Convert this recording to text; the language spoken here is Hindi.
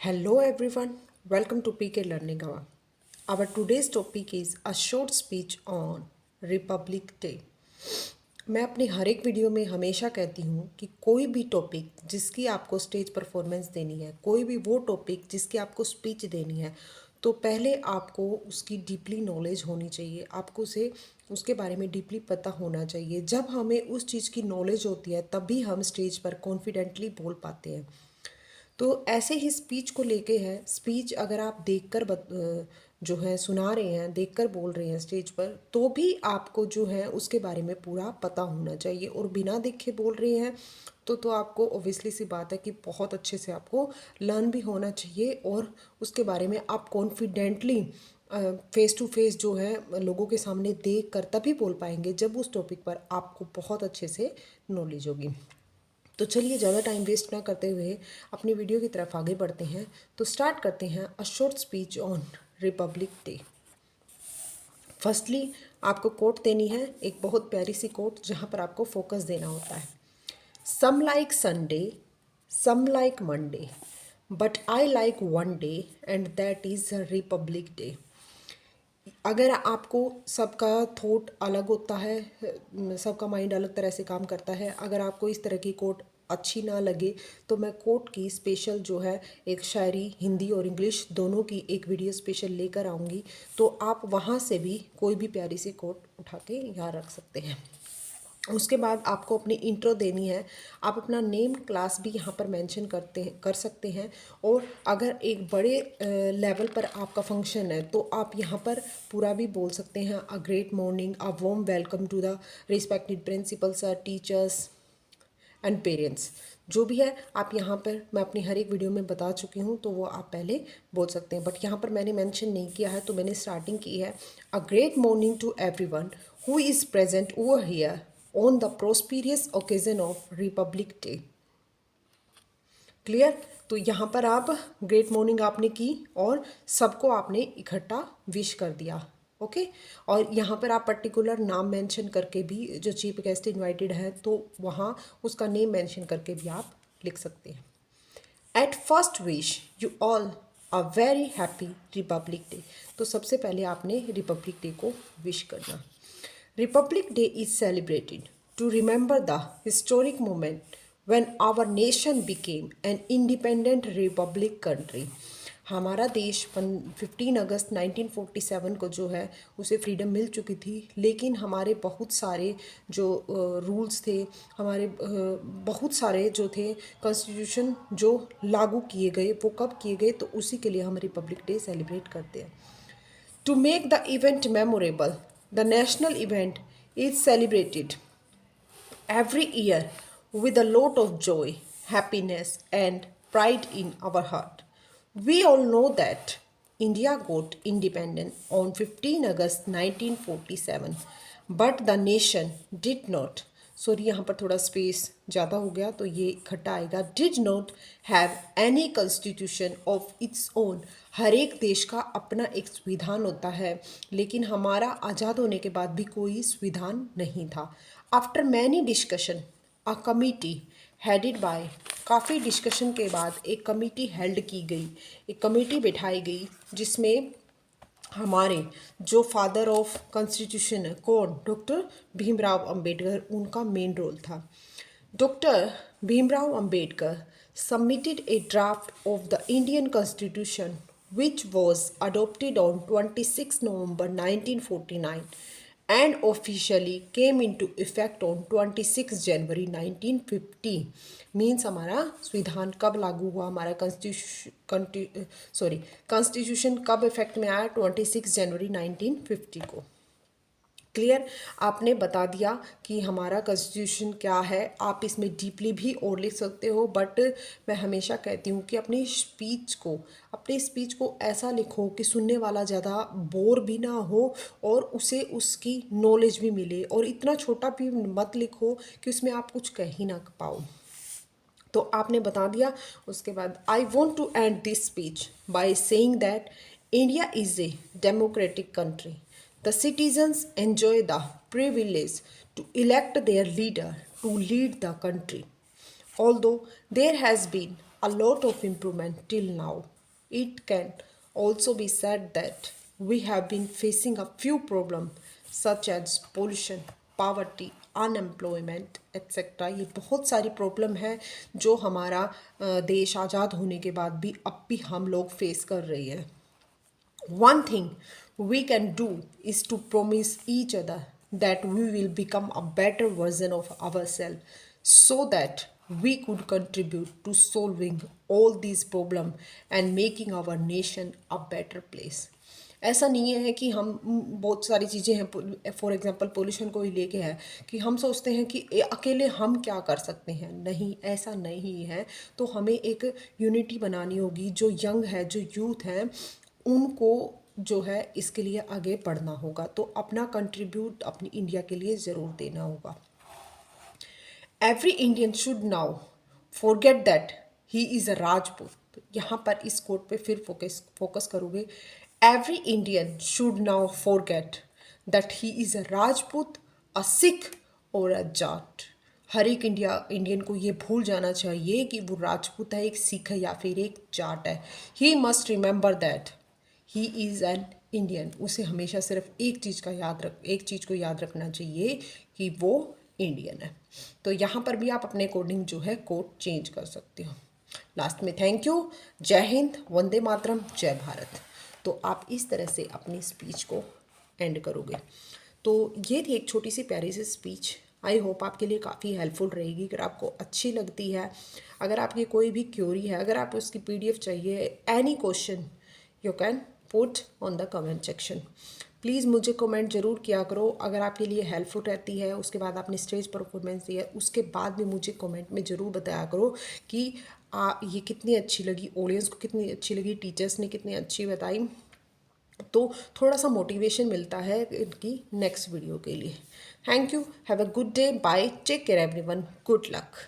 Hello everyone, welcome to PK Learning Hour. Our today's topic is a short speech on Republic Day. मैं अपनी हर एक वीडियो में हमेशा कहती हूँ कि कोई भी टॉपिक जिसकी आपको स्टेज परफॉर्मेंस देनी है, कोई भी वो टॉपिक जिसकी आपको स्पीच देनी है, तो पहले आपको उसकी डीपली नॉलेज होनी चाहिए, आपको उसे उसके बारे में डीपली पता होना चाहिए। जब हमें उस चीज़ की नॉलेज होती है तभी हम स्टेज पर कॉन्फिडेंटली बोल पाते हैं। तो ऐसे ही स्पीच को लेके है। स्पीच अगर आप देखकर जो है सुना रहे हैं, देखकर बोल रहे हैं स्टेज पर, तो भी आपको जो है उसके बारे में पूरा पता होना चाहिए। और बिना देखे बोल रहे हैं तो आपको ऑब्वियसली सी बात है कि बहुत अच्छे से आपको लर्न भी होना चाहिए और उसके बारे में आप कॉन्फिडेंटली फेस टू फेस जो है लोगों के सामने देख कर तभी बोल पाएंगे जब उस टॉपिक पर आपको बहुत अच्छे से नॉलेज होगी। तो चलिए ज़्यादा टाइम वेस्ट ना करते हुए अपनी वीडियो की तरफ आगे बढ़ते हैं। तो स्टार्ट करते हैं a short speech on Republic day. Firstly आपको कोट देनी है, एक बहुत प्यारी सी कोट जहाँ पर आपको फोकस देना होता है। Some like Sunday, some like Monday, but I like one day and that is Republic Day. अगर आपको सबका थॉट अलग होता है, सबका माइंड अलग तरह से काम करता है, अगर आपको इस तरह की कोट अच्छी ना लगे तो मैं कोट की स्पेशल जो है एक शायरी हिंदी और इंग्लिश दोनों की एक वीडियो स्पेशल लेकर आऊँगी, तो आप वहाँ से भी कोई भी प्यारी सी कोट उठा के यहाँ रख सकते हैं। उसके बाद आपको अपनी इंट्रो देनी है। आप अपना नेम क्लास भी यहाँ पर मेंशन कर सकते हैं। और अगर एक बड़े लेवल पर आपका फंक्शन है तो आप यहाँ पर पूरा भी बोल सकते हैं। A great morning, a warm welcome to the respected principal sir, teachers and parents, जो भी है आप यहाँ पर मैं अपनी हर एक वीडियो में बता चुकी हूँ, तो वो आप पहले बोल सकते हैं। बट यहाँ पर मैंने मेंशन नहीं किया है तो मैंने स्टार्टिंग की है। A great morning to everyone who is present over here on the prosperous occasion of Republic Day. Clear? तो यहाँ पर आप ग्रेट मॉर्निंग आपने की और सबको आपने इकट्ठा विश कर दिया। ओके और यहाँ पर आप पर्टिकुलर नाम मेंशन करके भी, जो चीफ गेस्ट इनवाइटेड है तो वहाँ उसका नेम मेंशन करके भी आप लिख सकते हैं। At first wish you all a very happy Republic Day. तो सबसे पहले आपने रिपब्लिक डे को विश करना। Republic Day is celebrated to remember the historic moment when our nation became an independent republic country। हमारा देश 15 अगस्त 1947 को जो है उसे फ्रीडम मिल चुकी थी, लेकिन हमारे बहुत सारे जो रूल्स थे, हमारे बहुत सारे जो थे कॉन्स्टिट्यूशन जो लागू किए गए, वो कब किए गए, तो उसी के लिए हम रिपब्लिक डे सेलिब्रेट करते हैं। To make the event memorable, the national event is celebrated every year with a lot of joy, happiness, and pride in our heart. We all know that India got independent on 15 August 1947, but the nation did not, sorry यहाँ पर थोड़ा स्पेस ज़्यादा हो गया तो ये इकट्ठा आएगा, did not have any constitution of its own. हर एक देश का अपना एक संविधान होता है, लेकिन हमारा आज़ाद होने के बाद भी कोई संविधान नहीं था। After many discussion a committee headed by, काफ़ी डिस्कशन के बाद एक कमिटी हेल्ड की गई, एक कमेटी बिठाई गई जिसमें हमारे जो फादर ऑफ कॉन्स्टिट्यूशन है कौन, डॉक्टर भीमराव अंबेडकर, उनका मेन रोल था। Doctor Bhimrao Ambedkar submitted A draft of the Indian constitution which was adopted on 26 November 1949 and officially came into effect on 26 January 1950। Means हमारा संविधान कब लागू हुआ, हमारा कॉन्स्टिट्यूशन कब इफेक्ट में आया, 26 जनवरी 1950 को। क्लियर? आपने बता दिया कि हमारा कॉन्स्टिट्यूशन क्या है। आप इसमें डीपली भी और लिख सकते हो, बट मैं हमेशा कहती हूँ कि अपनी स्पीच को ऐसा लिखो कि सुनने वाला ज़्यादा बोर भी ना हो और उसे उसकी नॉलेज भी मिले, और इतना छोटा भी मत लिखो कि उसमें आप कुछ कह ही ना पाओ। तो आपने बता दिया। उसके बाद I want to end this speech by saying that India is a democratic country. The citizens enjoy the privilege to elect their leader to lead the country. Although there has been a lot of improvement till now. It can also be said that we have been facing a few problems such as pollution, poverty, unemployment etcetera. ये बहुत सारी प्रॉब्लम है जो हमारा देश आज़ाद होने के बाद भी अब भी हम लोग फेस कर रही है। One thing we can do is to promise each other that we will become a better version of ourselves so that we could contribute to solving all these problems and making our nation a better place. ऐसा नहीं है कि हम बहुत सारी चीज़ें हैं, फॉर एग्जांपल पोल्यूशन को ही लेके है कि हम सोचते हैं कि अकेले हम क्या कर सकते हैं। नहीं, ऐसा नहीं है। तो हमें एक यूनिटी बनानी होगी। जो यंग है, जो यूथ है, उनको जो है इसके लिए आगे बढ़ना होगा। तो अपना कंट्रीब्यूट अपनी इंडिया के लिए ज़रूर देना होगा। Every Indian should now forget that he is a Rajput. यहाँ पर इस कोट पे फिर फोकस करोगे। Every Indian should now forget that he is a Rajput, a Sikh और अ जाट। हर एक इंडियन को ये भूल जाना चाहिए कि वो राजपूत है, एक सिख है या फिर एक जाट है। He must remember that he is an Indian. उसे हमेशा सिर्फ एक चीज़ को याद रखना चाहिए कि वो इंडियन है। तो यहाँ पर भी आप अपने अकॉर्डिंग जो है कोड चेंज कर सकते हो। लास्ट में थैंक यू, जय हिंद, वंदे मातरम, जय भारत। तो आप इस तरह से अपनी स्पीच को एंड करोगे। तो ये थी एक छोटी सी प्यारी सी स्पीच। आई होप आपके लिए काफ़ी हेल्पफुल रहेगी। अगर आपको अच्छी लगती है, अगर आपकी कोई भी क्यूरी है, अगर आप उसकी PDF चाहिए, any question you can put on the comment section. Please मुझे कमेंट ज़रूर किया करो। अगर आपके लिए हेल्पफुल रहती है, उसके बाद आपने स्टेज परफॉर्मेंस दी है, उसके बाद भी मुझे कमेंट में ज़रूर बताया करो कि ये कितनी अच्छी लगी, ऑडियंस को कितनी अच्छी लगी, टीचर्स ने कितनी अच्छी बताई। तो थोड़ा सा मोटिवेशन मिलता है इनकी नेक्स्ट वीडियो के लिए। Thank you, have a good day, bye, take care everyone, good luck.